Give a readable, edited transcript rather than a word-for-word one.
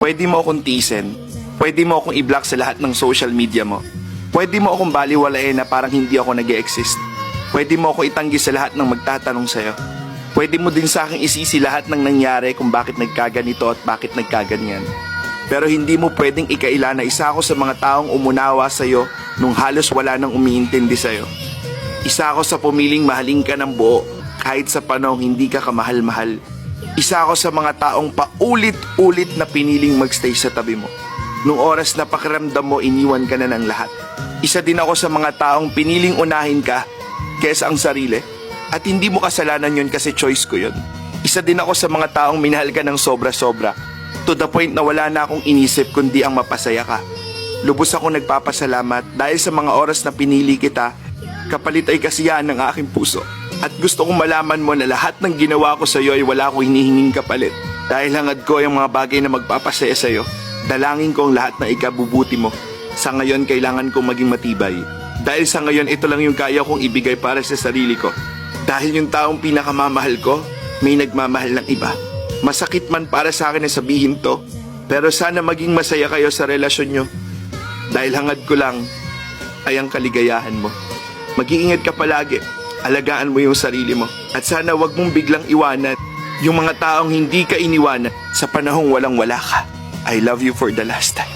Pwede mo akong tiisin. Pwede mo akong i-block sa lahat ng social media mo. Pwede mo akong baliwalain na parang hindi ako nag-e-exist. Pwede mo ako itanggi sa lahat ng magtatanong sa'yo. Pwede mo din sa akin isisi lahat ng nangyari kung bakit nagkaganito at bakit nagkaganyan. Pero hindi mo pwedeng ikaila na isa ako sa mga taong umunawa sa'yo nung halos wala nang umiintindi sa'yo. Isa ako sa pumiling mahalin ka ng buo kahit sa panahong hindi ka kamahal-mahal. Isa ako sa mga taong paulit-ulit na piniling magstay sa tabi mo. Nung oras na pakiramdam mo, iniwan ka na ng lahat. Isa din ako sa mga taong piniling unahin ka kesa ang sarili. At hindi mo kasalanan yun kasi choice ko yun. Isa din ako sa mga taong minahal ka ng sobra-sobra. To the point na wala na akong inisip kundi ang mapasaya ka. Lubos ako nagpapasalamat dahil sa mga oras na pinili kita, kapalit ay kasiyahan ng aking puso. At gusto kong malaman mo na lahat ng ginawa ko sa iyo ay wala akong hinihinging kapalit. Dahil hangad ko yung mga bagay na magpapasaya sa iyo. Dalangin ko ang lahat na ikabubuti mo. Sa ngayon, kailangan kong maging matibay. Dahil sa ngayon, ito lang yung kaya kong ibigay para sa sarili ko. Dahil yung taong pinakamamahal ko, may nagmamahal ng iba. Masakit man para sa akin na sabihin to, pero sana maging masaya kayo sa relasyon nyo. Dahil hangad ko lang ay ang kaligayahan mo. Mag-iingat ka palagi. Alagaan mo yung sarili mo. At sana wag mong biglang iwanan yung mga taong hindi ka iniwanan sa panahong walang-wala ka. I love you for the last time.